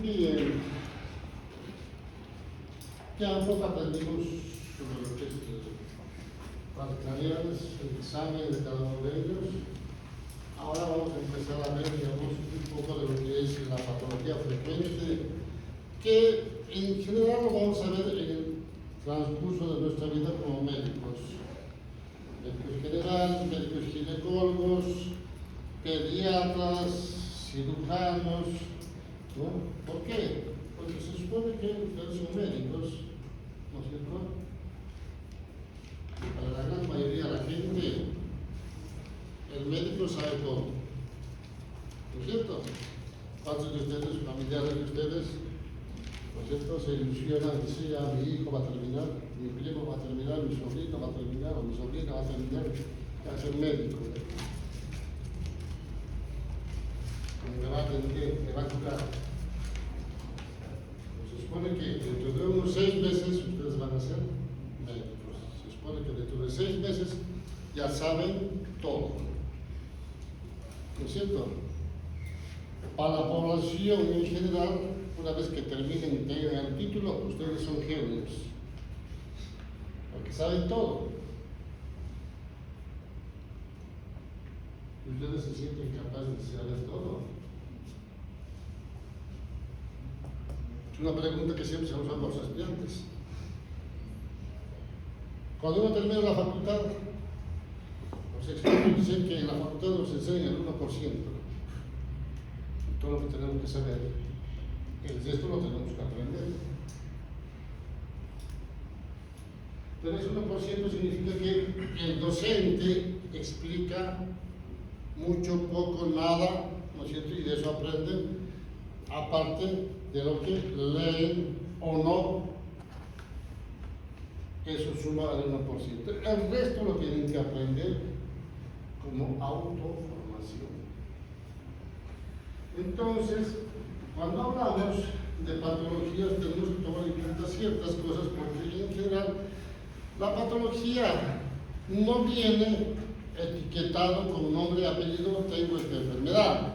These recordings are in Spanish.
Bien, ya un poco aprendimos sobre lo que es las claridades, el examen de cada uno de ellos. Ahora vamos a empezar a ver, digamos, un poco de lo que es la patología frecuente, que en general lo vamos a ver en el transcurso de nuestra vida como médicos. Médicos generales, médicos ginecólogos, pediatras, cirujanos, ¿no? ¿Por qué? Porque se supone que ustedes son médicos, ¿no es cierto? Y para la gran mayoría de la gente, el médico sabe todo, ¿no es cierto? ¿Cuántos de ustedes, familiares de ustedes, ¿no es cierto?, se ilusionan, dicen, ya mi hijo va a terminar, mi primo va a terminar, mi sobrino va a terminar, o mi sobrina va a terminar, va a ser médico, ¿no? Me va a atender, me va a curar. Se supone que dentro de unos 6 meses ustedes van a ser médicos. Se supone que dentro de 6 meses ya saben todo. ¿No es cierto? Para la población en general, una vez que terminen y tengan el título, ustedes son genios. Porque saben todo. Ustedes se sienten capaces de saber todo. Es una pregunta que siempre se nos hace a los estudiantes. Cuando uno termina la facultad, los expertos dicen que en la facultad nos enseñan el 1%. Todo lo que tenemos que saber, el resto lo tenemos que aprender. Pero ese 1% significa que el docente explica mucho, poco, nada, ¿no es cierto? Y de eso aprenden, aparte de lo que leen o no, eso suma al 1%. El resto lo tienen que aprender como autoformación. Entonces, cuando hablamos de patologías tenemos que tomar en cuenta ciertas cosas, porque en general la patología no viene etiquetado con nombre y apellido, tengo esta enfermedad.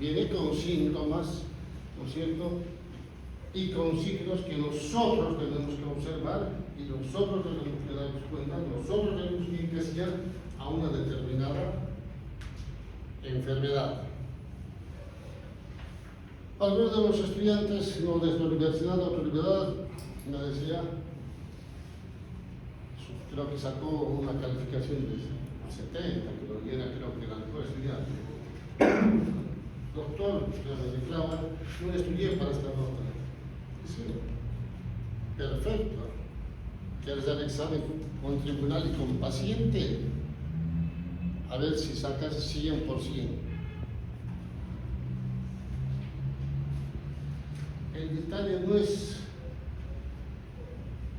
Viene con síntomas, ¿no es cierto? Y con signos que nosotros tenemos que observar y nosotros tenemos que darnos cuenta, nosotros tenemos que encasillar a una determinada enfermedad. Algunos de los estudiantes, no de esta universidad, de otra universidad, me decía, creo que sacó una calificación de 70, que era, creo que la mejor estudiante. Doctor, me reclama, no estudié para esta nota. Sí, perfecto. ¿Quieres dar examen con tribunal y con paciente? A ver si sacas 100%. El detalle no es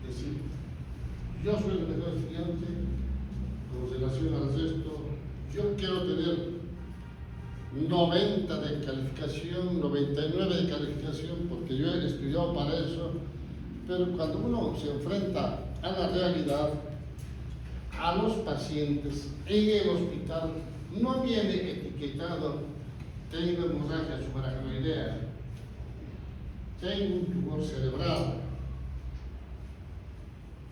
decir, yo soy el mejor estudiante con relación al resto, yo quiero tener 90 de calificación, 99 de calificación, porque yo he estudiado para eso, pero cuando uno se enfrenta a la realidad, a los pacientes en el hospital, no viene etiquetado, tengo hemorragia subaracnoidea, tengo un tumor cerebral,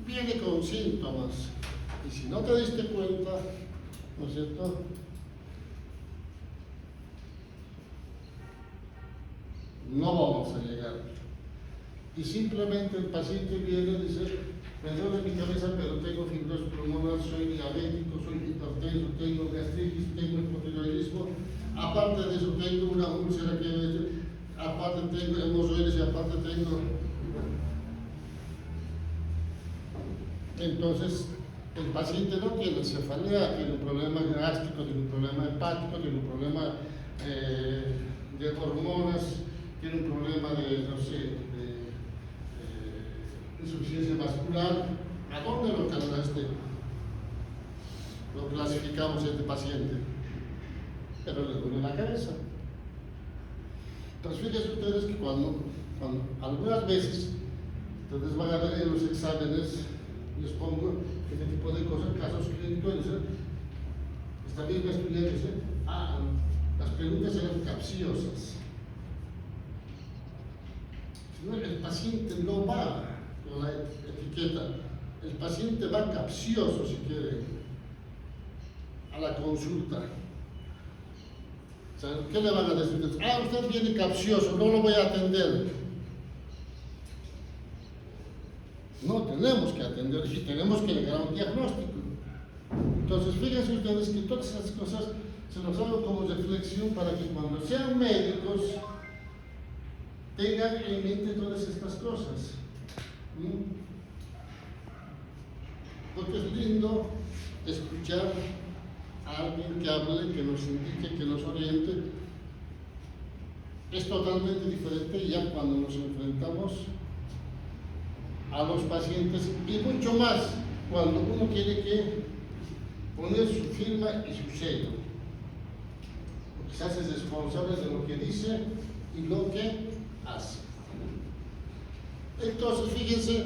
viene con síntomas, y si no te diste cuenta, ¿no es cierto?, no vamos a llegar. Y simplemente el paciente viene y dice, me duele mi cabeza, pero tengo fibrosis pulmonar, soy diabético, soy hipertenso, tengo gastritis, tengo hipotiroidismo, aparte de eso tengo una úlcera que, aparte tengo hemorroides y aparte tengo. Entonces, el paciente no tiene cefalea, tiene un problema gástrico, tiene un problema hepático, tiene un problema de hormonas, tiene un problema de, no sé, de insuficiencia vascular. ¿A dónde lo cargaste? Lo clasificamos este paciente, pero le duele la cabeza. Entonces, fíjense ustedes que cuando algunas veces ustedes van a ver en los exámenes, les pongo este tipo de cosas, casos clínicos, esta misma estudiante dice, las preguntas eran capciosas. El paciente no va con la etiqueta, el paciente va capcioso, si quiere, a la consulta. O sea, ¿qué le van a decir? Usted viene capcioso, no lo voy a atender. No, tenemos que atender y tenemos que llegar a un diagnóstico. Entonces, fíjense ustedes que todas esas cosas se los hago como reflexión para que cuando sean médicos tengan en mente todas estas cosas. Porque es lindo escuchar a alguien que hable, que nos indique, que nos oriente. Es totalmente diferente ya cuando nos enfrentamos a los pacientes y mucho más cuando uno tiene que poner su firma y su sello. Porque se hace responsable de lo que dice y lo que hace. Entonces, fíjense,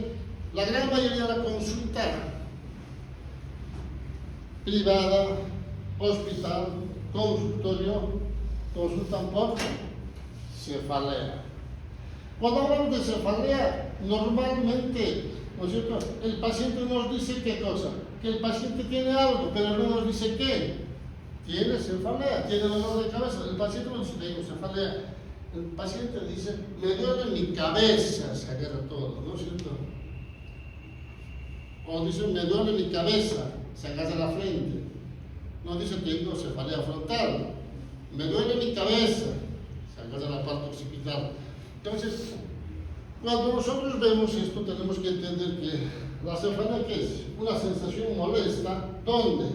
la gran mayoría de la consulta privada, hospital, consultorio, consultan por cefalea. Cuando hablamos de cefalea, normalmente, ¿no es cierto?, el paciente nos dice qué cosa, que el paciente tiene algo, pero no nos dice qué. Tiene cefalea, tiene dolor de cabeza. El paciente no dice, tengo cefalea. El paciente dice, me duele mi cabeza, se agarra todo, ¿no es cierto? O dice, me duele mi cabeza, se agarra la frente. No dice, tengo cefalea frontal. Me duele mi cabeza, se agarra la parte occipital. Entonces, cuando nosotros vemos esto, tenemos que entender que la cefalea, ¿qué es? Una sensación molesta, ¿dónde?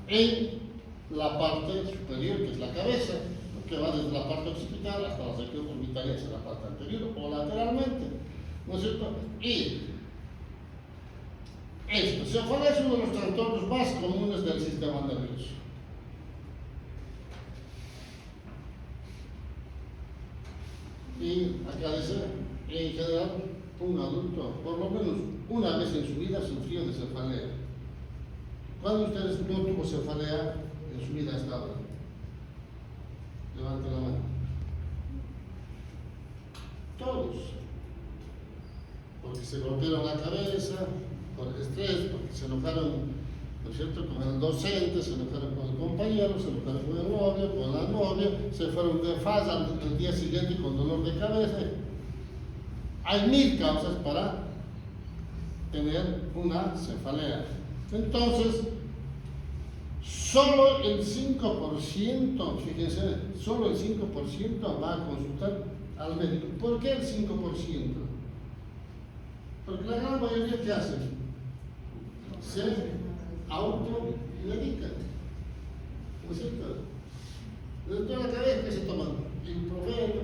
En la parte superior, que es la cabeza, que va desde la parte occipital hasta la región orbitaria, que es la parte anterior, o lateralmente, ¿no es cierto? Y esto, cefalea es uno de los trastornos más comunes del sistema nervioso. Y acá dice, en general, un adulto, por lo menos una vez en su vida, sufrió de cefalea. ¿Cuándo de ustedes no tuvo cefalea en su vida hasta ahora? Levante la mano. Todos. Porque se golpearon la cabeza, por el estrés, porque se enojaron, ¿no es cierto?, con el docente, se enojaron con el compañero, se enojaron con el novio, con la novia, se fueron de fase al día siguiente con dolor de cabeza. Hay 1000 causas para tener una cefalea. Entonces, solo el 5%, fíjense, solo el 5% va a consultar al médico. ¿Por qué el 5%? Porque la gran mayoría, ¿qué hacen? Se automedican. ¿No es cierto? Desde toda la cabeza que se toman ibuprofeno,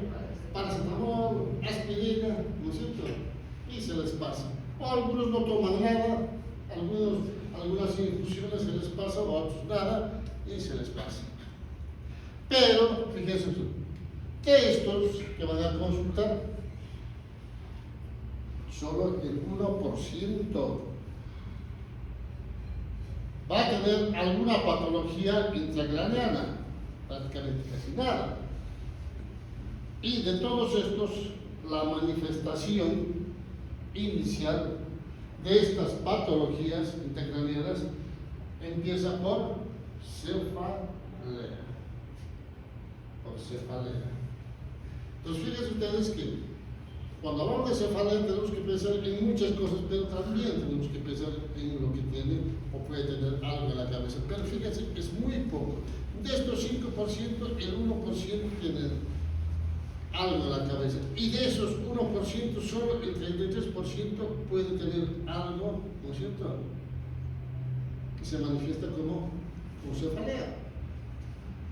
paracetamol, aspirina, ¿no es cierto? Y se les pasa. O algunos no toman nada, algunas infusiones se les pasa, o otros nada, y se les pasa. Pero, fíjense, que estos que van a consultar, solo el 1% va a tener alguna patología intracraneana, prácticamente casi nada. Y de todos estos, la manifestación inicial de estas patologías intracraneanas empieza por cefalea. Por cefalea. Entonces, fíjense ustedes que cuando hablamos de cefalea tenemos que pensar en muchas cosas, pero también tenemos que pensar en lo que tiene o puede tener algo en la cabeza. Pero fíjense, es muy poco. De estos 5%, el 1% tiene algo en la cabeza. Y de esos 1%, solo el 33% puede tener algo, ¿no es cierto?, que se manifiesta como cefalea.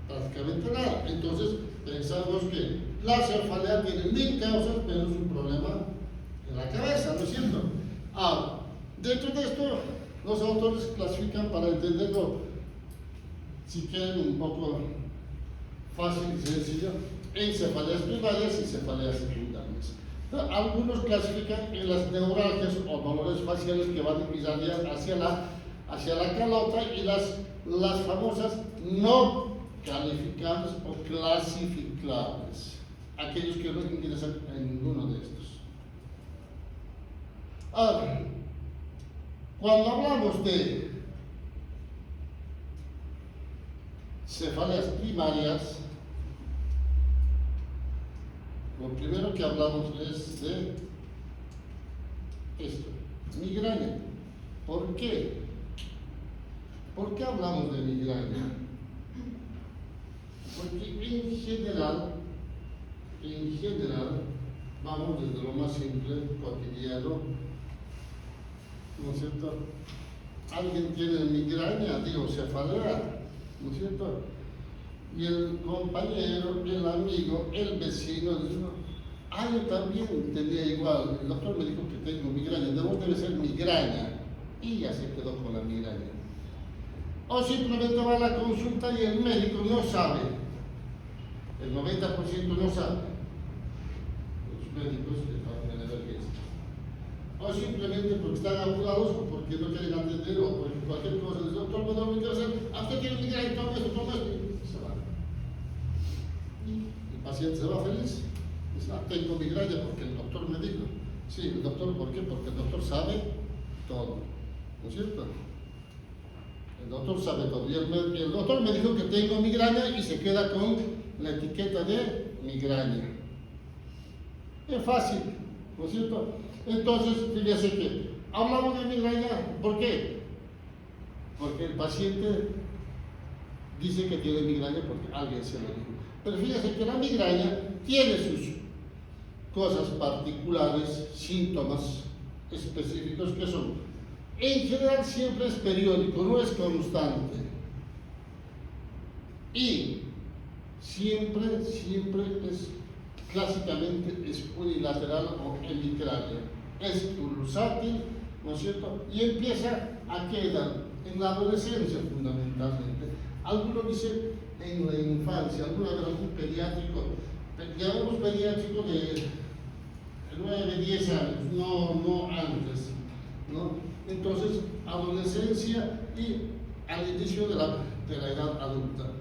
Prácticamente nada. Entonces, pensamos que la cefalea tiene 1000 causas, pero es un problema en la cabeza, ¿no es cierto? Ahora, dentro de esto, los autores clasifican, para entenderlo, si quieren, un poco fácil y sencillo, en cefaleas primarias y cefaleas secundarias. Algunos clasifican en las neuralgias o dolores faciales que van irradiar hacia la calota, y las famosas no calificables o clasificables. aquellos que no ingresan en ninguno de estos. Ahora, cuando hablamos de cefaleas primarias, lo primero que hablamos es de esto, migraña. ¿Por qué? ¿Por qué hablamos de migraña? Porque en general, vamos desde lo más simple, cotidiano, ¿no es cierto? Alguien tiene migraña, digo, cefalea, ¿no es cierto? Y el compañero, el amigo, el vecino dice, yo también tenía igual, el doctor me dijo que tengo migraña, debe ser migraña, y ya se quedó con la migraña. O simplemente va a la consulta y el médico no sabe, el 90% no sabe, los médicos que trabajan en emergencia. O simplemente porque están apurados o porque no quieren atender o porque cualquier cosa, el doctor me da una interés, usted tiene migraña, toma esto, y se va. Y el paciente se va feliz. Dice, tengo migraña porque el doctor me dijo. Sí, el doctor, ¿por qué? Porque el doctor sabe todo, ¿no es cierto? El doctor sabe todo. Y el doctor me dijo que tengo migraña y se queda con la etiqueta de migraña. Es fácil, ¿no es cierto? Entonces, fíjese que hablamos de migraña, ¿por qué? Porque el paciente dice que tiene migraña porque alguien se lo dijo. Pero fíjese que la migraña tiene sus cosas particulares, síntomas específicos que son, en general siempre es periódico, no es constante. Y siempre es, clásicamente es unilateral o hemicránea. Es pulsátil, ¿no es cierto? Y empieza a quedar en la adolescencia fundamentalmente. Algunos dicen en la infancia, alguna vez algún pediátrico, llamamos pediátrico de 9, 10 años, no antes, ¿no? Entonces, adolescencia y al inicio de la edad adulta.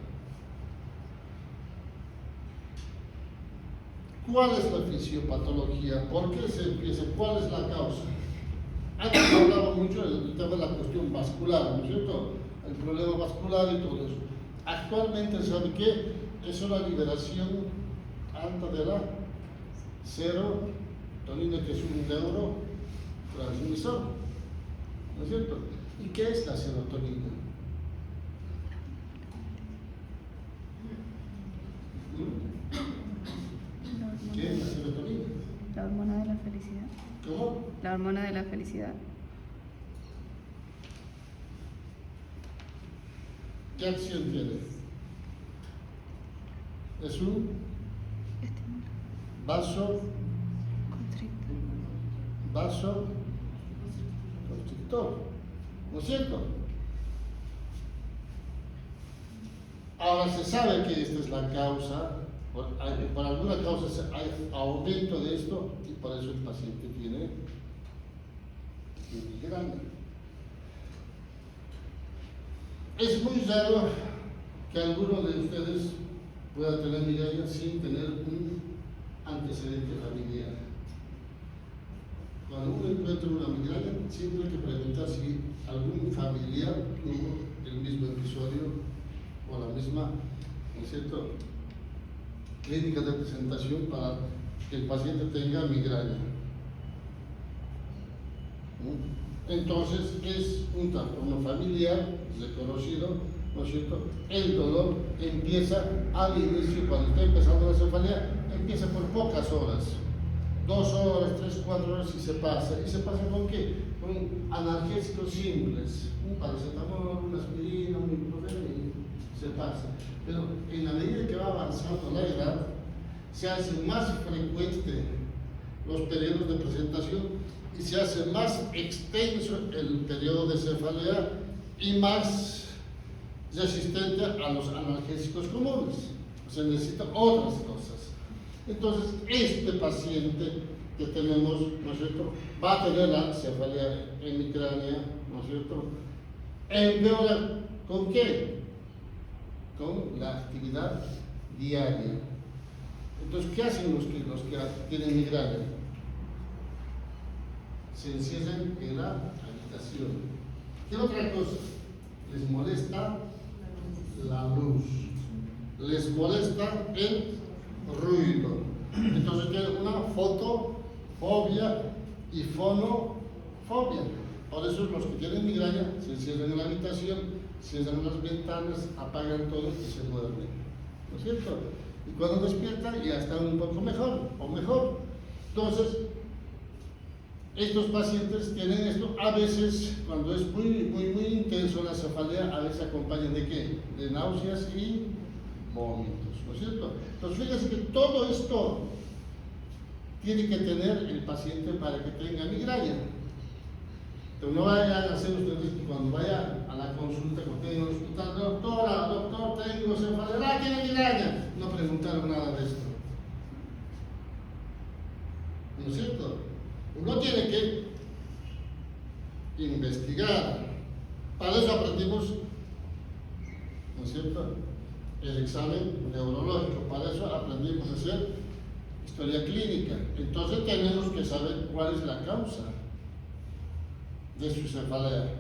¿Cuál es la fisiopatología? ¿Por qué se empieza? ¿Cuál es la causa? Antes hablaba mucho del tema de la cuestión vascular, ¿no es cierto? El problema vascular y todo eso. Actualmente, ¿sabe qué? Es una liberación alta de la serotonina, que es un neurotransmisor, ¿no es cierto? ¿Y qué es la serotonina? ¿Qué es la serotonina? La hormona de la felicidad. ¿Cómo? La hormona de la felicidad. ¿Qué acción tiene? Es un vasoconstrictor, ¿no es cierto? Ahora se sabe que esta es la causa, por alguna causa hay aumento de esto y por eso el paciente tiene migraña. Es muy raro que alguno de ustedes pueda tener migraña sin tener un antecedente familiar. Cuando uno encuentra una migraña, siempre hay que preguntar si algún familiar tuvo el mismo episodio o la misma, ¿no es cierto?, clínica de presentación para que el paciente tenga migraña. Entonces es un trastorno familiar reconocido, ¿no es cierto? El dolor empieza al inicio, cuando está empezando la cefalea, empieza por pocas horas, 2 horas, 3, 4 horas y se pasa. ¿Y se pasa con qué? Con analgésicos simples, un paracetamol, una aspirina, un ibuprofeno y se pasa. Pero en la medida que va avanzando la edad, se hace más frecuente los periodos de presentación y se hace más extenso el periodo de cefalea y más resistente a los analgésicos comunes. Se necesitan otras cosas. Entonces, este paciente que tenemos, ¿no es cierto?, va a tener la cefalea hemicránea, ¿no es cierto?, empeora ¿con qué? Con la actividad diaria. Entonces, ¿qué hacen los que tienen migraña? Se encierran en la habitación. ¿Qué otra cosa? Les molesta la luz, les molesta el ruido. Entonces tienen una fotofobia y fonofobia. Por eso los que tienen migraña se encierran en la habitación, cierran las ventanas, apagan todo y se duermen. ¿No es cierto? Y cuando despiertan ya están un poco mejor o mejor. Entonces, estos pacientes tienen esto, a veces, cuando es muy intenso la cefalea, a veces acompañan de ¿qué? De náuseas y vómitos, ¿no es cierto? Entonces, fíjense que todo esto tiene que tener el paciente para que tenga migraña. Pero no vayan a hacer ustedes que cuando vayan a la consulta, cuando estén en el hospital, doctor, tengo cefalea, tiene migraña. No preguntaron nada de esto. ¿No es cierto? Uno tiene que investigar. Para eso aprendimos, ¿no es cierto?, el examen neurológico. Para eso aprendimos a hacer historia clínica. Entonces tenemos que saber cuál es la causa de su cefalea.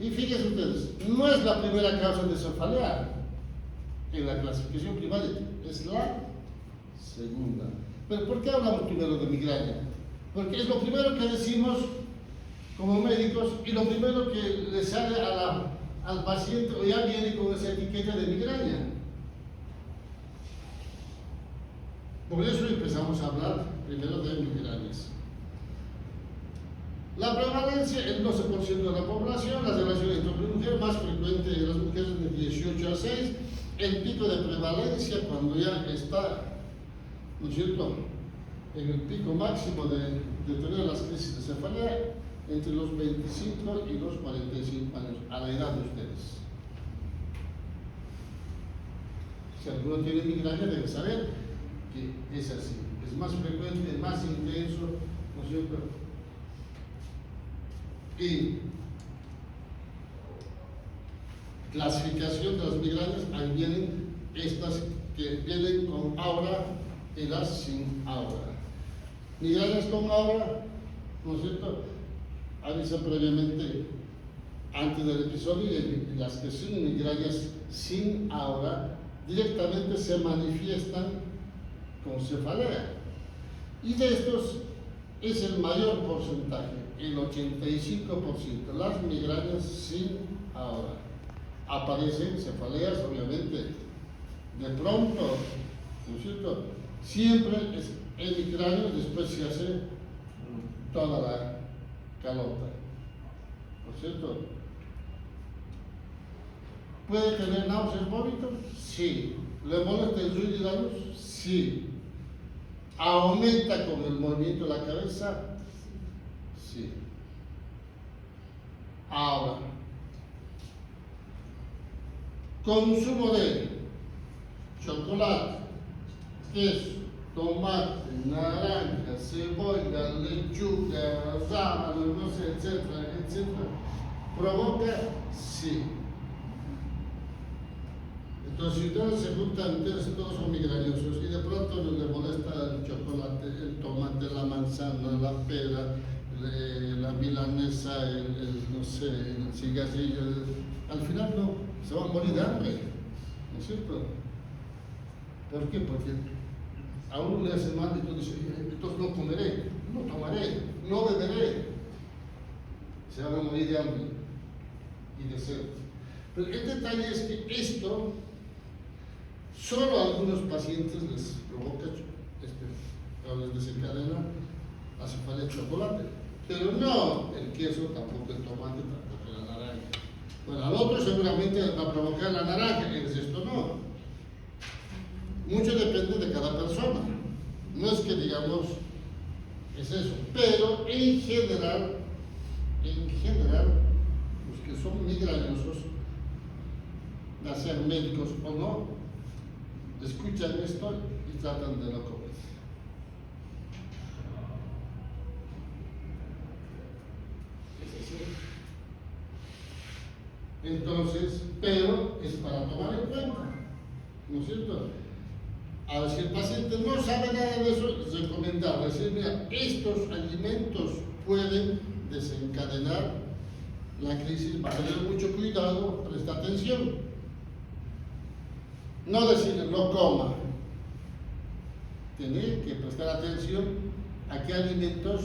Y fíjense ustedes, no es la primera causa de cefalea en la clasificación primaria, es la segunda. Pero ¿por qué hablamos primero de migraña? Porque es lo primero que decimos como médicos y lo primero que le sale al paciente o ya viene con esa etiqueta de migraña. Por eso empezamos a hablar primero de migrañas. La prevalencia, el 12% de la población, la relación entre hombre y mujer, más frecuente en las mujeres de 18 a 6, el pico de prevalencia cuando ya está, ¿no es cierto?, en el pico máximo de tener las crisis de cefalea entre los 25 y los 45 años, a la edad de ustedes. Si alguno tiene migraña debe saber que es así, es más frecuente, más intenso, ¿no es cierto? Y clasificación de las migrañas, ahí vienen estas que vienen con aura y las sin aura. Migrañas con aura, ¿no es cierto?, avisan previamente antes del episodio, y las que son migrañas sin aura directamente se manifiestan con cefalea. Y de estos es el mayor porcentaje, el 85%, las migrañas sin aura. Aparecen cefaleas, obviamente, de pronto, ¿no es cierto? Siempre es el cráneo, después se hace toda la calota, ¿no es cierto? ¿Puede tener náuseas, vómitos? Sí. ¿Le molesta el ruido y la luz? Sí. ¿Aumenta con el movimiento de la cabeza? Sí. Ahora, consumo de chocolate, queso, tomate, naranja, cebolla, lechuga, rábano, no sé, etcétera, etcétera, ¿provoca? Sí. Entonces, si ustedes se juntan, ustedes todos son migrañosos y de pronto les molesta el chocolate, el tomate, la manzana, la pera, la milanesa, no sé, el cigarrillo, al final no, se van a morir de hambre, ¿no es cierto? ¿Por qué? Porque a uno le hace mal y tú dices, entonces no comeré, no tomaré, no beberé, se van a morir de hambre y de sed. Pero el detalle es que esto solo a algunos pacientes les provoca, les desencadena la cefalea de chocolate, pero no el queso, tampoco el tomate, tampoco la naranja. Bueno, al otro seguramente va a provocar la naranja, el esto no. Mucho depende de cada persona. No es que digamos es eso, pero en general, los que son migrañosos, ya sean médicos o no, escuchan esto y tratan de no comer. Es así. Entonces, pero es para tomar en cuenta, ¿no es cierto? Ahora, si el paciente no sabe nada de eso, es recomendable decir, mira, estos alimentos pueden desencadenar la crisis, va a tener mucho cuidado, presta atención. No decirle, no coma. Tiene que prestar atención a qué alimentos,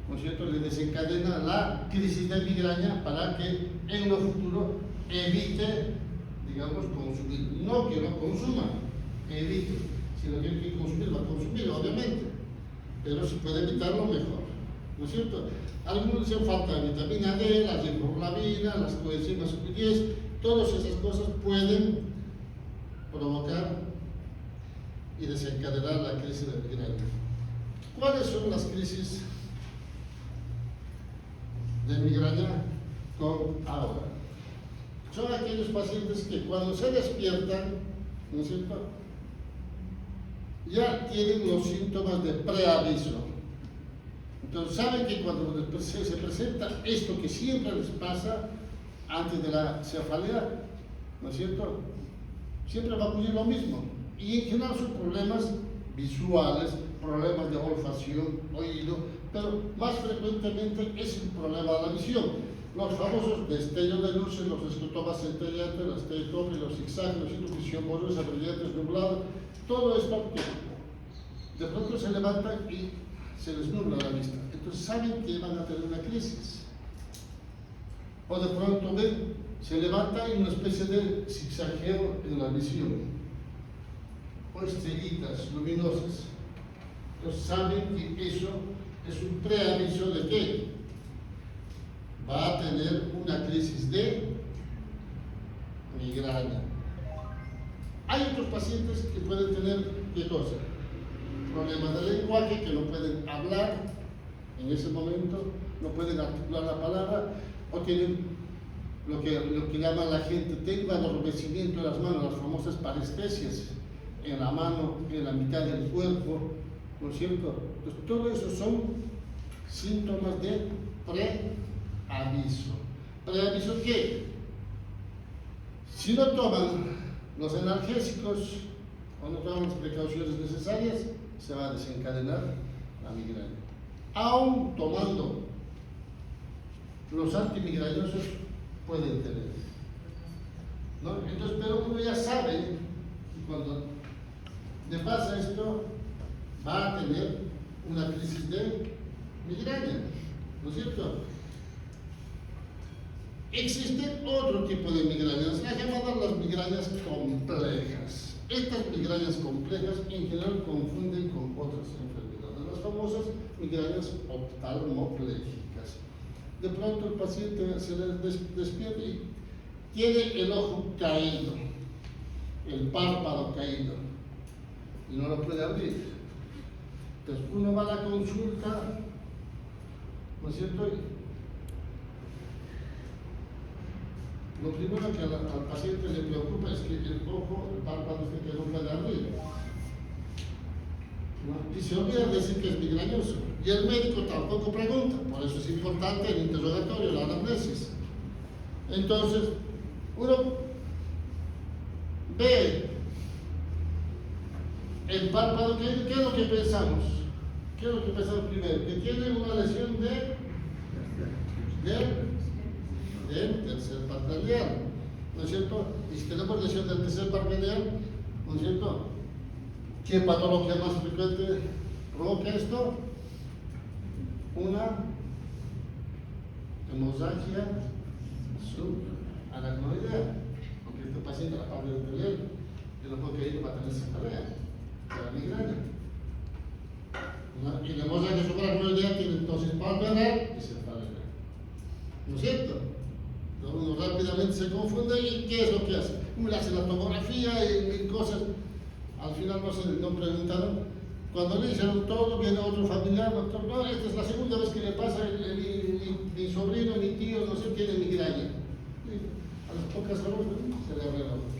¿no es cierto?, le desencadenan la crisis de migraña para que en lo futuro evite, digamos, consumir. No que no consuma, evite. Si lo tiene que consumir, va a consumir, obviamente. Pero si puede evitarlo, mejor. ¿No es cierto? Algunos dicen falta de vitamina D, la riboflavina, las coenzimas Q10, todas esas cosas pueden provocar y desencadenar la crisis de migraña. ¿Cuáles son las crisis de migraña con ahora? Son aquellos pacientes que cuando se despiertan, ¿no es cierto?, ya tienen los síntomas de preaviso. Entonces saben que cuando se presenta esto que siempre les pasa antes de la cefalea, ¿no es cierto?, siempre va a ocurrir lo mismo. Y en general son problemas visuales, problemas de olfacción, oído, pero más frecuentemente es un problema de la visión. Los famosos destellos de luces, los escotomas centellantes, las teletopias, los zigzags, los visión borrosa, brillantes, nublados, todo esto que de pronto se levantan y se les nubla la vista. Entonces saben que van a tener una crisis. O de pronto ven, se levanta y una especie de zigzagueo en la visión. O estrellitas luminosas. Entonces saben que eso es un preaviso de que va a tener una crisis de migraña. Hay otros pacientes que pueden tener, ¿qué cosa? Problemas de lenguaje, que no pueden hablar en ese momento, no pueden articular la palabra, o tienen lo que llama la gente, tengo adormecimiento de las manos, las famosas parestesias en la mano, en la mitad del cuerpo, ¿no es cierto? Entonces, todo eso son síntomas de preaviso. ¿Preaviso qué? Si no toman los analgésicos o no toman las precauciones necesarias, se va a desencadenar la migraña. Aún tomando los antimigrañosos, pueden tener, ¿no? Entonces, pero uno ya sabe que cuando le pasa esto, va a tener una crisis de migraña, ¿no es cierto? Existen otro tipo de migrañas, las llamadas las migrañas complejas. Estas migrañas complejas en general confunden con otras enfermedades, las famosas migrañas oftalmopléjicas. De pronto el paciente se despierta y tiene el ojo caído, el párpado caído, y no lo puede abrir. Entonces uno va a la consulta, ¿no es cierto? Lo primero que al paciente le preocupa es que el ojo, el párpado, que no puede abrir, ¿no? Y se olvida de decir que es migrañoso. Y el médico tampoco pregunta, por eso es importante el interrogatorio, la anamnesis. Entonces, uno ve el párpado, ¿qué es lo que pensamos? ¿Qué es lo que pensamos primero? Que tiene una lesión del tercer par craneal, ¿no es cierto? Y si tenemos lesión del tercer par craneal, ¿no es cierto?, ¿qué patología más frecuente provoca esto? Una hemorragia subaracnoidea, porque este paciente la parte del leer, yo no puedo creer que va a tener cefalea, de la migraña. Y la hemorragia subaracnoidea tiene entonces palpebral y cefalea, ¿no es cierto? Uno rápidamente se confunde y ¿qué es lo que hace? Uno le hace la tomografía y cosas, al final no preguntaron. Cuando le hicieron todo, viene otro familiar, doctor, no, esta es la segunda vez que le pasa, mi sobrino, mi tío, no sé, tiene migraña. Y a las pocas horas se le abre la boca.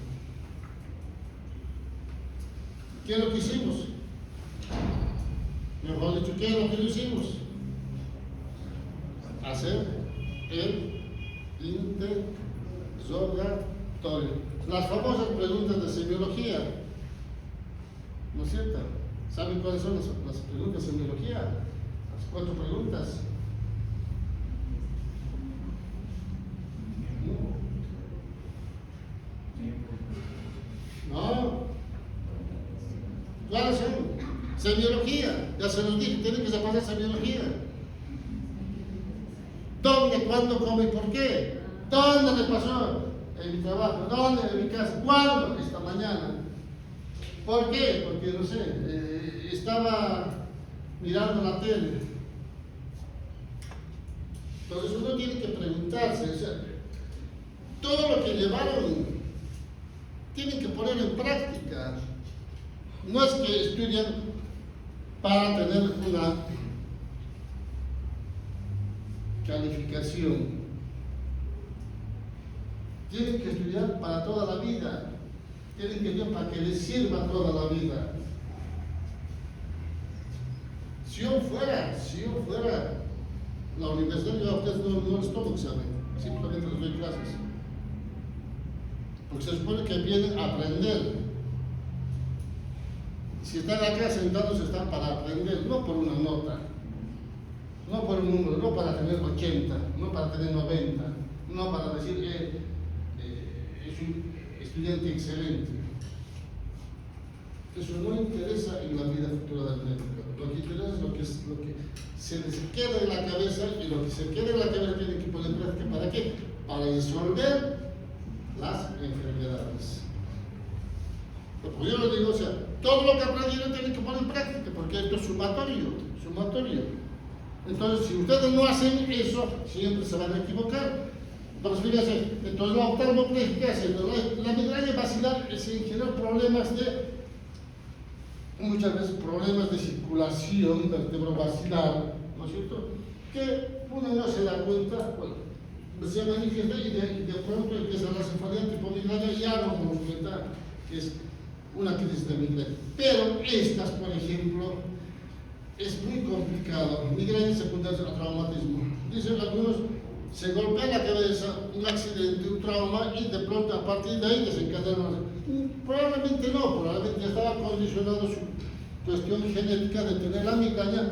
¿Qué es lo que hicimos? Mejor dicho, ¿qué es lo que hicimos? Hacer el interrogatorio. Las famosas preguntas de semiología, ¿no es cierto? ¿Saben cuáles son las preguntas en biología? Las 4 preguntas. No. ¿Cuáles son? Semiología. Ya se los dije, tienen que pasar semiología. ¿Dónde, cuándo, cómo y por qué? ¿Dónde le pasó en mi trabajo? ¿Dónde en mi casa? ¿Cuándo? Esta mañana. ¿Por qué? Porque no sé, estaba mirando la tele. Entonces uno tiene que preguntarse, o sea, todo lo que llevaron tienen que ponerlo en práctica. No es que estudian para tener una calificación. Tienen que estudiar para toda la vida. Tienen que estudiar para que les sirva toda la vida. Si yo fuera la universidad, yo a ustedes no les tomo examen, simplemente les doy clases. Porque se supone que vienen a aprender. Si están acá sentados, están para aprender, no por una nota, no por un número, no para tener 80, no para tener 90, no para decir es un estudiante excelente. Eso no interesa en la vida futura del médico. Lo que interesa es lo que se les queda en la cabeza, y lo que se queda en la cabeza tienen que poner en práctica. ¿Para qué? Para resolver las enfermedades. Pues yo les digo, o sea, todo lo que aprendieron tienen que poner en práctica, porque esto es sumatorio. Entonces, si ustedes no hacen eso, siempre se van a equivocar. Entonces, fíjense, entonces la oftalmoplegia, ¿qué hace? La migraña vacilar es en general problemas muchas veces problemas de circulación vertebrovascular, ¿no es cierto? Que uno no se da cuenta, bueno, se manifiesta y de pronto empieza la cefalea tipo migraña y ya nos damos cuenta que es una crisis de migraña. Pero estas, por ejemplo, es muy complicado. Migraña secundaria al traumatismo. Dicen algunos, se golpea la cabeza, un accidente, un trauma, y de pronto a partir de ahí desencadenan. Probablemente no, probablemente estaba condicionado su cuestión genética de tener la migraña.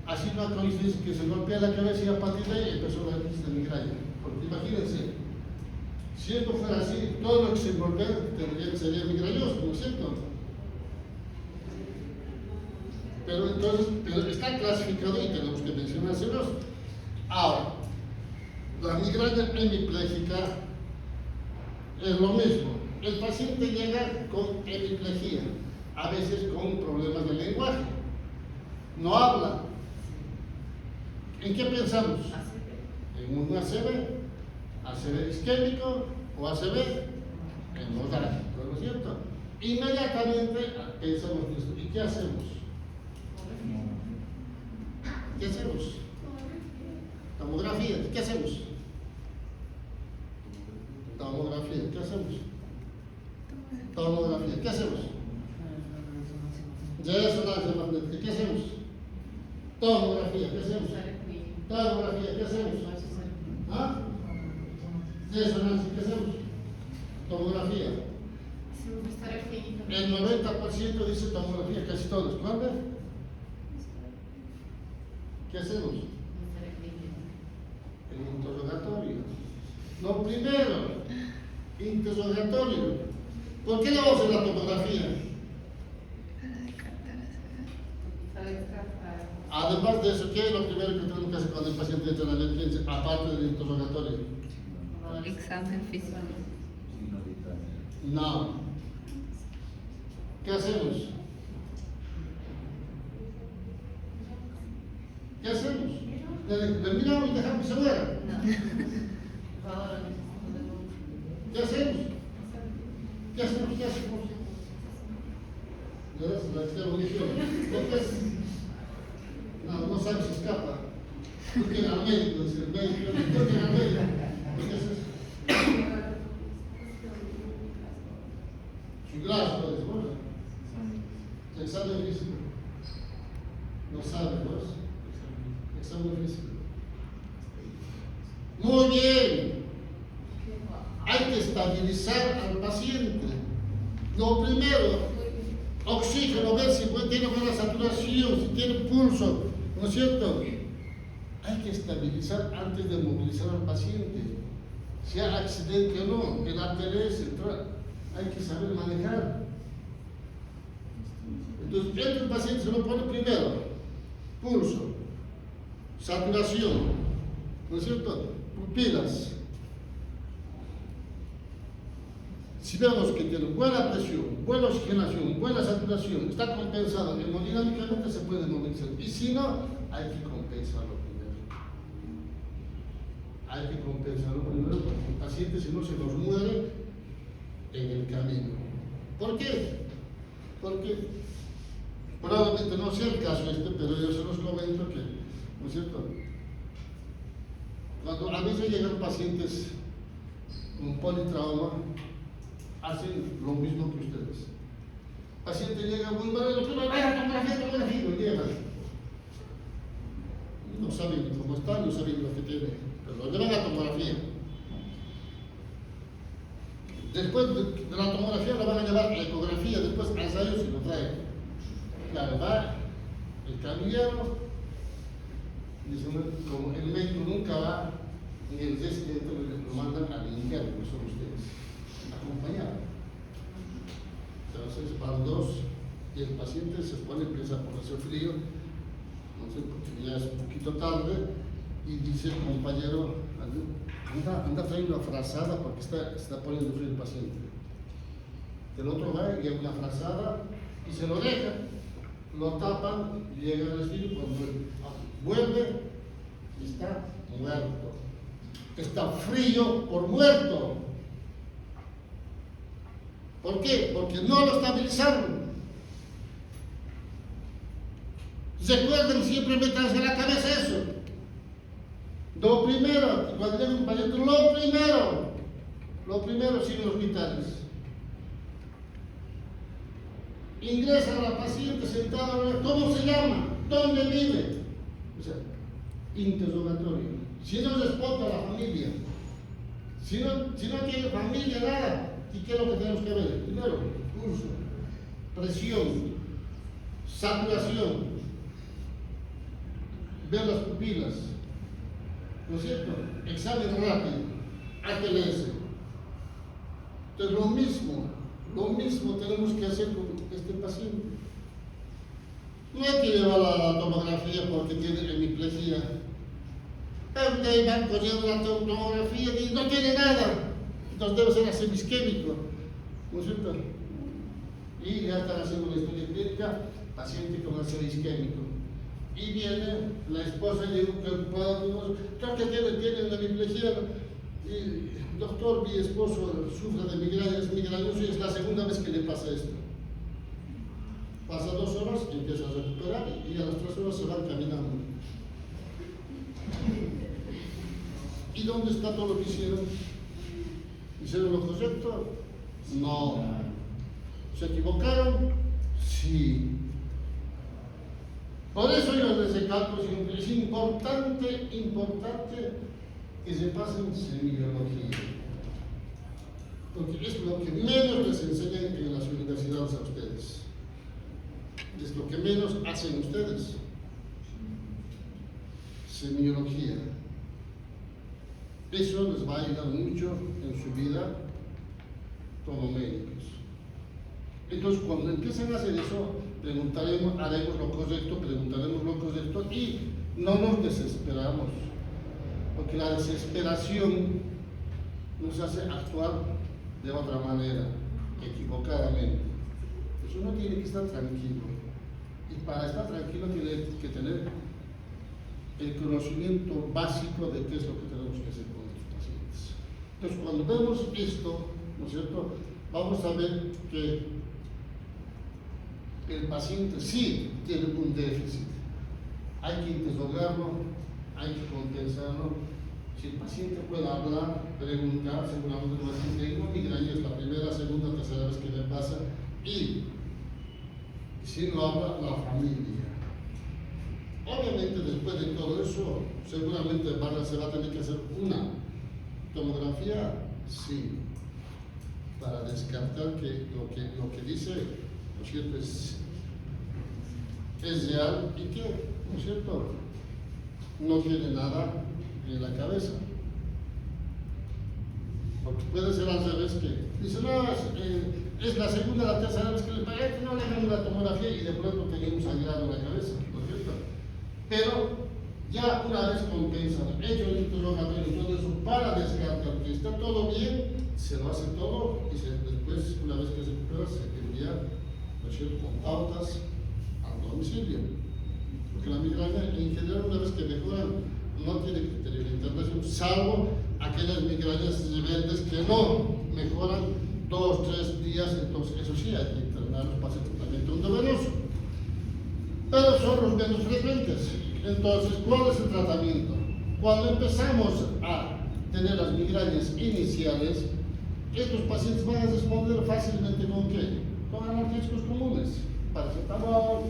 Así no coincidencia que se golpea la cabeza y a partir de ahí empezó la crisis de migraña. Porque imagínense, si esto fuera así, todo lo que se golpea sería migrañoso, ¿no es cierto? Pero entonces, está clasificado y tenemos que mencionárselos. Ahora, la migraña hemipléjica es lo mismo. El paciente llega con hemiplegia, a veces con problemas de lenguaje. No habla. ¿En qué pensamos? En un ACV isquémico o ACV hemorrágico, ¿no es cierto? Inmediatamente pensamos en esto. ¿Y qué hacemos? ¿Qué hacemos? Tomografía. ¿Qué hacemos? Tomografía. ¿Qué hacemos? Tomografía. ¿Qué hacemos? Resonancia magnética. ¿Qué hacemos? Tomografía. ¿Qué hacemos? Tomografía. ¿Qué hacemos? ¿Ah? Resonancia. ¿Qué hacemos? Tomografía. El 90% dice tomografía, casi todos. ¿Cuándo? ¿Qué hacemos? El interrogatorio. Lo primero, interrogatorio. ¿Por qué no vamos a hacer la tomografía? Además de eso, ¿qué es lo primero que tenemos que hacer cuando el paciente entra en la emergencia, aparte del interrogatorio? Examen físico. No. ¿Qué hacemos? ¿Qué hacemos? ¿Le miramos y dejamos que se muera? ¿Qué hacemos? ¿Qué hacemos? ¿Qué hacemos? La extremolición. No sabe si escapa. Busquen al médico, dice el médico. Busquen al médico. ¿Qué es eso? Su grado, pues, bueno. El examen físico. No sabe, pues. Examen físico. Muy bien. Hay que estabilizar al paciente. Lo primero, oxígeno, ver si tiene buena saturación, si tiene pulso, ¿no es cierto? Hay que estabilizar antes de movilizar al paciente. Si hay accidente o no, el ATLS, hay que saber manejar. Entonces, entre el paciente se lo pone primero, pulso, saturación, ¿no es cierto? Pupilas. Si vemos que tiene buena presión, buena oxigenación, buena saturación, está compensado, hemodinámicamente se puede movilizar. Y si no, hay que compensarlo primero. Hay que compensarlo primero porque el paciente, si no, se nos muere en el camino. ¿Por qué? Porque probablemente no sea el caso pero yo se los comento que, ¿no es cierto? Cuando a veces llegan pacientes con politrauma, hacen lo mismo que ustedes. El paciente llega muy mal, lo primero, vaya, tomografía, lo llevan. No saben cómo está, no saben lo que tiene, pero lo llevan a tomografía. Después de la tomografía lo van a llevar a la ecografía, después a ensayos y lo traen. Claro, va el camillero, dice, como el médico nunca va, ni el residente lo mandan al interno, que son ustedes, acompañado. Entonces van dos y el paciente se pone, empieza a ponerse frío, no sé, porque ya es un poquito tarde, y dice el compañero, anda trayendo una frazada porque está poniendo frío el paciente. El otro va y lleva una frazada y se lo deja, lo tapan, llega al estudio, cuando vuelve y está muerto. Está frío por muerto. ¿Por qué? Porque no lo estabilizaron. Recuerden, siempre metanse en la cabeza eso. Lo primero, cuando llega un paciente, lo primero signos hospitales. Ingresa a la paciente sentada, ¿cómo se llama? ¿Dónde vive? O sea, interrogatorio. Si no responde a la familia, si no tiene familia, nada, ¿y qué es lo que tenemos que ver? Primero, pulso, presión, saturación, ver las pupilas, ¿no es cierto? Examen rápido, ATLS. Entonces lo mismo tenemos que hacer con este paciente. No hay que llevar a la tomografía porque tiene hemiplegia. Ustedes van cogiendo la tomografía y no tiene nada. Entonces debe ser asemiquémico, ¿no es cierto? Y ya están haciendo una historia clínica, paciente con asemiquémico. Y viene la esposa y llega preocupada, creo que tiene una hemiplegia. Y, doctor, mi esposo sufre de migraña, es migrañoso y es la segunda vez que le pasa esto. Pasa 2 horas, empieza a recuperar y a las 3 horas se van caminando. ¿Y dónde está todo lo que hicieron? ¿Hicieron lo correcto? No. ¿Se equivocaron? Sí. Por eso yo les recalco siempre, es importante que se pasen semiología. Porque es lo que menos les enseñan en las universidades a ustedes. Es lo que menos hacen ustedes. Semiología. Eso les va a ayudar mucho en su vida como médicos. Entonces, cuando empiecen a hacer eso, haremos lo correcto y no nos desesperamos. Porque la desesperación nos hace actuar de otra manera, equivocadamente. Eso uno tiene que estar tranquilo. Y para estar tranquilo tiene que tener el conocimiento básico de qué es lo que tenemos que hacer con nuestros pacientes. Entonces, cuando vemos esto, ¿no es cierto?, vamos a ver que el paciente sí tiene un déficit. Hay que interrogarlo, hay que compensarlo. Si el paciente puede hablar, preguntar, seguramente el paciente tengo migraña, es la primera, segunda, tercera vez que me pasa. Y si no habla, la familia. Obviamente, después de todo eso, seguramente se va a tener que hacer una tomografía, sí, para descartar que lo que dice ¿no es cierto? Es real y que, ¿no es cierto?, no tiene nada en la cabeza. Porque puede ser al revés, que dice, no, es la segunda, la tercera vez que le pagué, que no le hagan una tomografía y de pronto tenemos sangrado en la cabeza, ¿no es cierto? Pero ya una vez compensan, hecho el interrogatorio y todo eso, para descartar que está todo bien, se lo hace todo y después, una vez que se recupera, se envía, ¿no es cierto?, con pautas al domicilio. Porque la migraña, en general, una vez que mejoran, no tiene criterio de internación, salvo aquellas migrañas rebeldes que no mejoran 2 o 3 días, entonces eso sí hay que internarlos para hacer tratamiento endovenoso. Pero son los menos frecuentes. Entonces, ¿cuál es el tratamiento? Cuando empezamos a tener las migrañas iniciales, estos pacientes van a responder fácilmente ¿con qué? Con analgésicos comunes, paracetamol,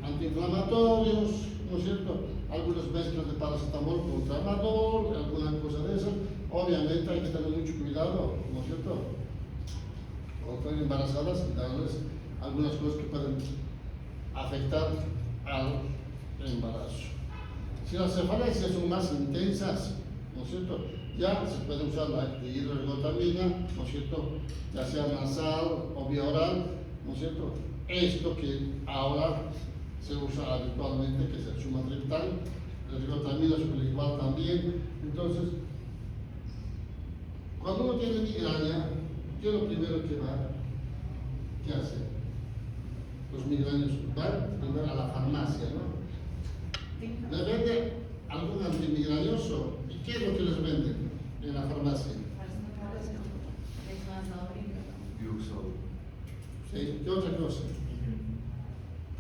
antiinflamatorios, ¿no es cierto? Algunas mezclas de paracetamol con tramadol, alguna cosa de esas. Obviamente hay que tener mucho cuidado, ¿no es cierto?, cuando están embarazadas, darles algunas cosas que pueden afectar al embarazo. Si las cefalesias son más intensas, ¿no es cierto?, ya se puede usar la dihidroergotamina, ¿no es cierto?, ya sea nasal o vía oral, ¿no es cierto?, esto que ahora se usa habitualmente, que es el sumatriptan, la ergotamina sublingual también. Entonces, cuando uno tiene migraña, ¿qué es lo primero que va? ¿Qué hace? Los migraños van primero a la farmacia, ¿no? Les vende algún antimigrañoso. ¿Y qué es lo que les venden en la farmacia? ¿Sí? ¿Qué otra cosa?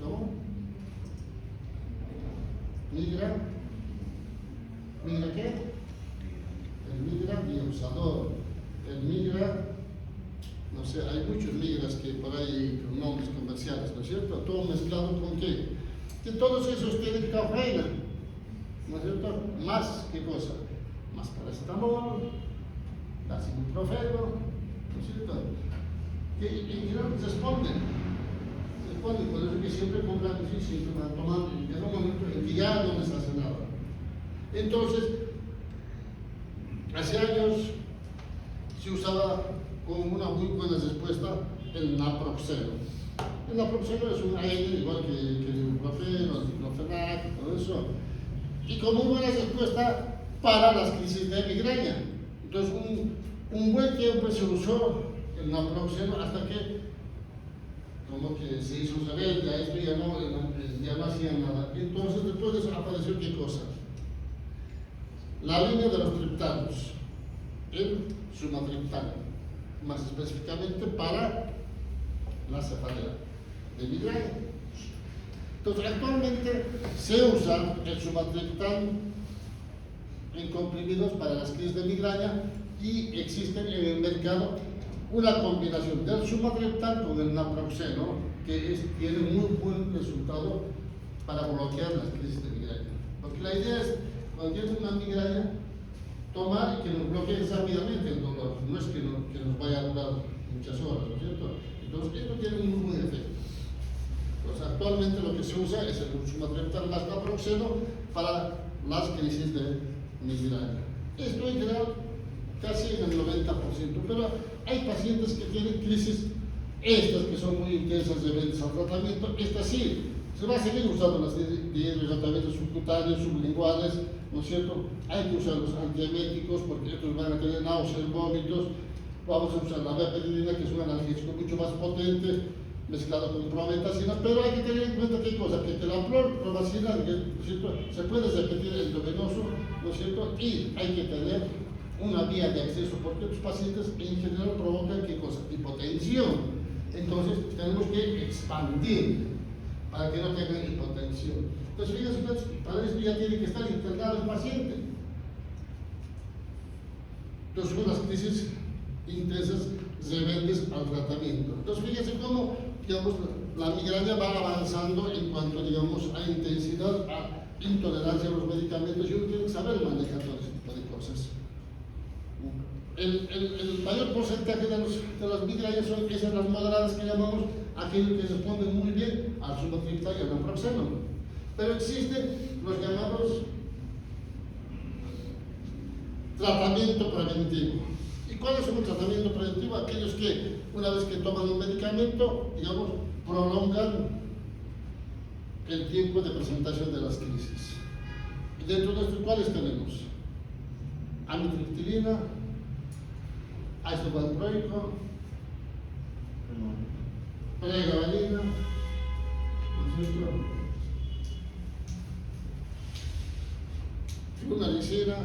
¿Cómo? ¿Migra? ¿Migra qué? El migra diusador. El migra, no sé, hay muchos migras que por ahí con nombres comerciales, ¿no es cierto? Todo mezclado con qué? Que todos esos tienen cafeína, ¿no es cierto? Más, ¿qué cosa? Más paracetamol, más ibuprofeno, ¿no es cierto? Que en general responden, por eso que siempre compran, sí, siempre van tomando, y llega un momento en que ya no les hace nada. Entonces, hace años se usaba como una muy buena respuesta el naproxeno. El naproxeno es un aire igual que el ibuprofeno, el diclofenac, todo eso, y como buena respuesta para las crisis de migraña. Entonces, un buen tiempo se usó el naproxeno hasta que como que se hizo rebelde a esto y ya no hacían nada. Entonces, después de eso apareció ¿qué cosa? La línea de los triptanos, el sumatriptano, más específicamente para la cefalea de migraña. Entonces, actualmente se usa el sumatriptano en comprimidos para las crisis de migraña y existen en el mercado una combinación del sumatriptan con el naproxeno que tiene muy buen resultado para bloquear las crisis de migraña. Porque la idea es, cuando tienes una migraña, tomar y que nos bloquee rápidamente el dolor, no es que nos vaya a durar muchas horas, ¿no es cierto? Entonces, esto tiene un muy buen efecto. Entonces, actualmente lo que se usa es el sumatriptan más naproxeno para las crisis de migraña. Esto en general casi en el 90%, pero hay pacientes que tienen crisis, estas que son muy intensas de rebeldes al tratamiento, estas sí, se va a seguir usando los tratamientos subcutáneos, sublinguales, ¿no es cierto? Hay que usar los antieméticos porque estos van a tener náuseas, vómitos. Vamos a usar la verapamilina, que es un analgésico mucho más potente, mezclado con prometacina, pero hay que tener en cuenta qué cosa, que la promacina, ¿no es cierto?, se puede repetir endovenoso, ¿no es cierto?, y hay que tener una vía de acceso, porque los pacientes en general provocan ¿qué cosa? Hipotensión. Entonces tenemos que expandir para que no tengan hipotensión. Entonces fíjense ustedes, para esto ya tiene que estar internado el paciente. Entonces son las crisis intensas rebeldes al tratamiento. Entonces fíjense cómo, digamos, la migraña va avanzando en cuanto, digamos, a intensidad, a intolerancia a los medicamentos, y uno tiene que saber manejar todo ese tipo de cosas. El mayor porcentaje de las migrañas son esas las moderadas que llamamos aquellos que responden muy bien al sumatriptán y al naproxeno. Pero existen los llamados tratamiento preventivo. ¿Y cuál es un tratamiento preventivo? Aquellos que una vez que toman un medicamento, digamos, prolongan el tiempo de presentación de las crisis. Y dentro de estos, ¿cuáles tenemos? Amitriptilina, ácido valproico, pregabalina, ¿no es cierto? Flunarizina,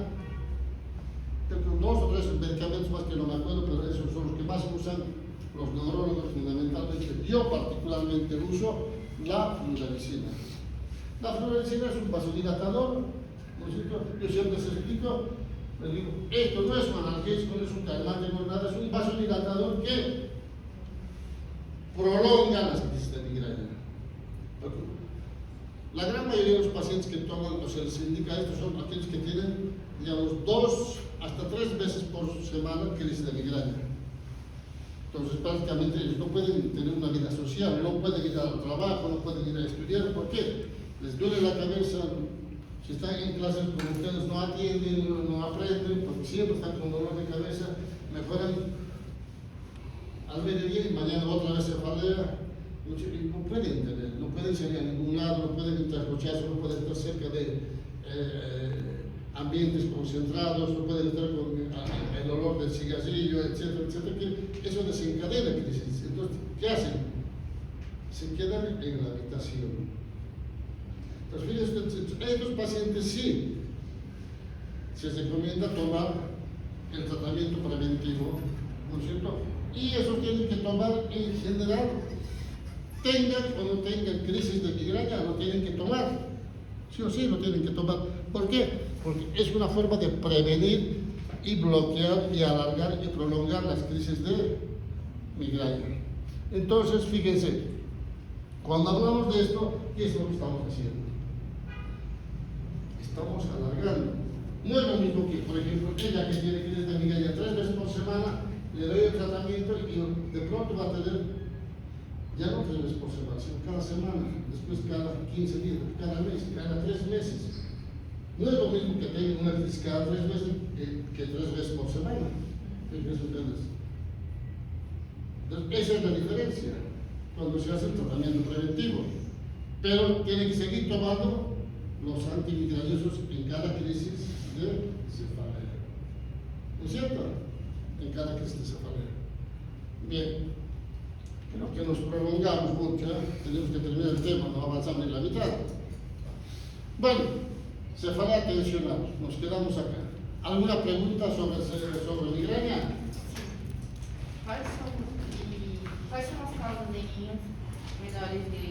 tengo 2 o 3 medicamentos más que no me acuerdo, pero esos son los que más usan los neurólogos fundamentalmente. Yo particularmente uso la flunarizina. La flunarizina es un vasodilatador, ¿no es cierto? Yo siempre les explico, les digo, esto no es un analgésico, no es un calmante, no es nada, es un vasodilatador que prolonga las crisis de migraña. La gran mayoría de los pacientes que toman o se les indica esto son aquellos que tienen, digamos, 2 hasta 3 veces por semana crisis de migraña. Entonces, prácticamente ellos no pueden tener una vida social, no pueden ir al trabajo, no pueden ir a estudiar. ¿Por qué? Les duele la cabeza, si están en clases como ustedes no atienden, no aprenden, porque siempre están con dolor de cabeza, mejoran al mediodía y mañana otra vez se falea. No pueden tener, no pueden salir a ningún lado, no pueden trasnocharse, no pueden estar cerca de ambientes concentrados, no pueden estar con el olor del cigarrillo, etcétera, etcétera, que eso desencadena crisis. Entonces, ¿qué hacen? Se quedan en la habitación. Entonces, fíjense, a estos pacientes sí se recomienda tomar el tratamiento preventivo, ¿no es cierto? Y eso tienen que tomar en general, tengan o no tengan crisis de migraña, lo tienen que tomar. Sí o sí lo tienen que tomar. ¿Por qué? Porque es una forma de prevenir y bloquear y alargar y prolongar las crisis de migraña. Entonces, fíjense, cuando hablamos de esto, ¿qué es lo que estamos haciendo? Estamos alargando. No es lo mismo que, por ejemplo, ella que tiene crisis de migraña 3 veces por semana, le doy el tratamiento y de pronto va a tener ya no 3 veces por semana, sino cada semana, después cada 15 días, cada mes, cada 3 meses. No es lo mismo que tenga una crisis cada 3 meses que 3 veces por semana. Entonces, esa es la diferencia cuando se hace el tratamiento preventivo. Pero tiene que seguir tomando los antimigrañosos en cada crisis de cefalea. ¿No es cierto? En cada crisis de cefalea. Bien. Creo que nos prolongamos mucho, tenemos que terminar el tema, no avanzamos ni la mitad. Bueno, cefalea tensional, nos quedamos acá. ¿Alguna pregunta sobre migraña? Quais são as causas menores de